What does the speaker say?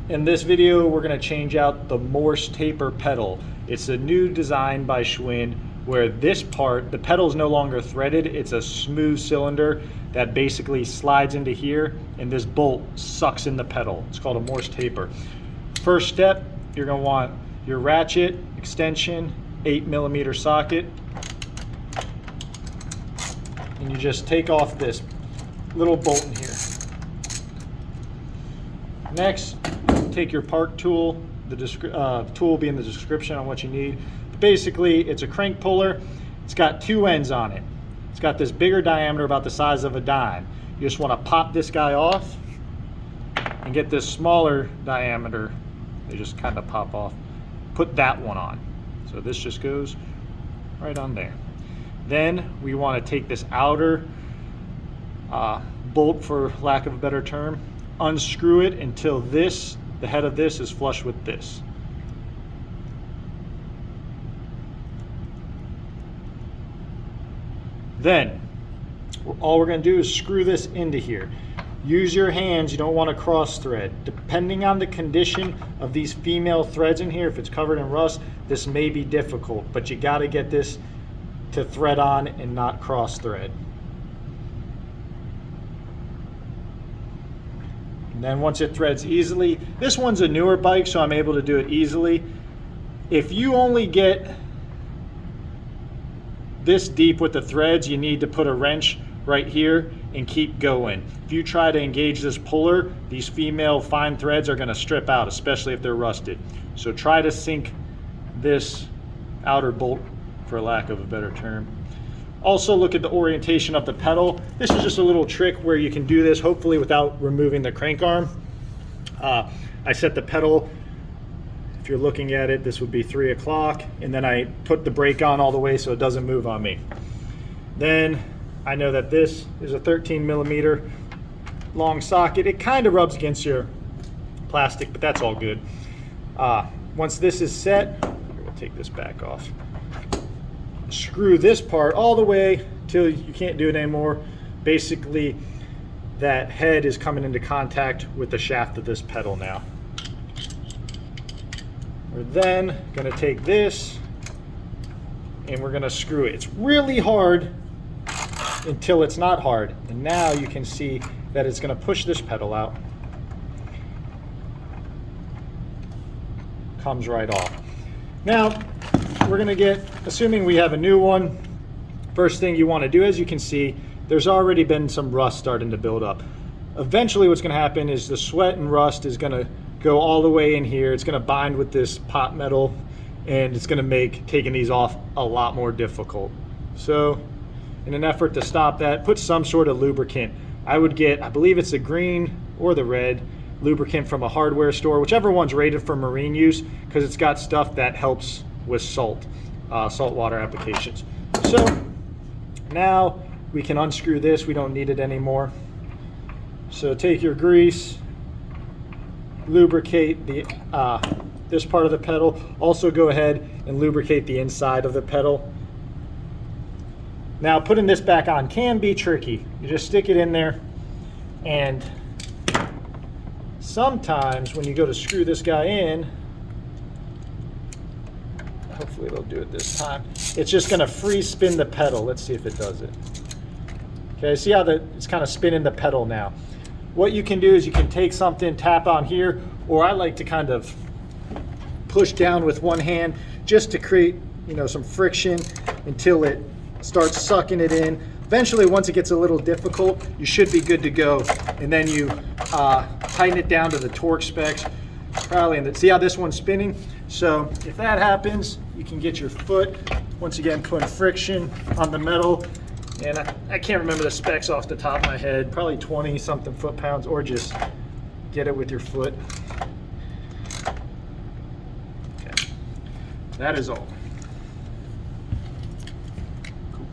In this video, we're going to change out the Morse taper pedal. It's a new design by Schwinn where this part, the pedal is no longer threaded. It's a smooth cylinder that basically slides into here, and this bolt sucks in the pedal. It's called a Morse taper. First step, you're going to want your ratchet extension, 8mm socket, and you just take off this little bolt in here. Next, take your park tool. The tool will be in the description on what you need. But basically, it's a crank puller. It's got two ends on it. It's got this bigger diameter about the size of a dime. You just want to pop this guy off and get this smaller diameter. They just kind of pop off. Put that one on. So this just goes right on there. Then we want to take this outer bolt, for lack of a better term, unscrew it until the head of this is flush with this. Then all we're going to do is screw this into here. Use your hands, you don't want to cross thread. Depending on the condition of these female threads in here, if it's covered in rust, this may be difficult, but you got to get this to thread on and not cross thread. And then once it threads easily, this one's a newer bike, so I'm able to do it easily. If you only get this deep with the threads, you need to put a wrench right here and keep going. If you try to engage this puller, these female fine threads are going to strip out, especially if they're rusted. So try to sink this outer bolt, for lack of a better term. Also look at the orientation of the pedal. This is just a little trick where you can do this hopefully without removing the crank arm. I set the pedal, if you're looking at it, this would be 3 o'clock, and then I put the brake on all the way so it doesn't move on me. Then I know that this is a 13mm long socket. It kind of rubs against your plastic, but that's all good. Once this is set, we'll take this back off. Screw this part all the way till you can't do it anymore. Basically, that head is coming into contact with the shaft of this pedal now. We're then going to take this and we're going to screw it. It's really hard until it's not hard. And now you can see that it's going to push this pedal out. Comes right off. Now, we're going to get, assuming we have a new one, first thing you want to do, as you can see, there's already been some rust starting to build up. Eventually what's going to happen is the sweat and rust is going to go all the way in here. It's going to bind with this pot metal, and it's going to make taking these off a lot more difficult. So in an effort to stop that, put some sort of lubricant. I would get, I believe it's the green or the red lubricant from a hardware store, whichever one's rated for marine use, because it's got stuff that helps with saltwater applications. So now we can unscrew this. We don't need it anymore. So take your grease, lubricate the this part of the pedal. Also go ahead and lubricate the inside of the pedal. Now putting this back on can be tricky. You just stick it in there, and sometimes when you go to screw this guy in, hopefully it'll do it this time, it's just going to free spin the pedal. Let's see if it does it. Okay, see how it's kind of spinning the pedal now. What you can do is you can take something, tap on here, or I like to kind of push down with one hand just to create, some friction until it starts sucking it in. Eventually, once it gets a little difficult, you should be good to go. And then you tighten it down to the torque specs. Probably, and see how this one's spinning? So if that happens, you can get your foot, once again, putting friction on the metal. And I can't remember the specs off the top of my head, probably 20 something foot-pounds, or just get it with your foot. Okay, that is all. Cool.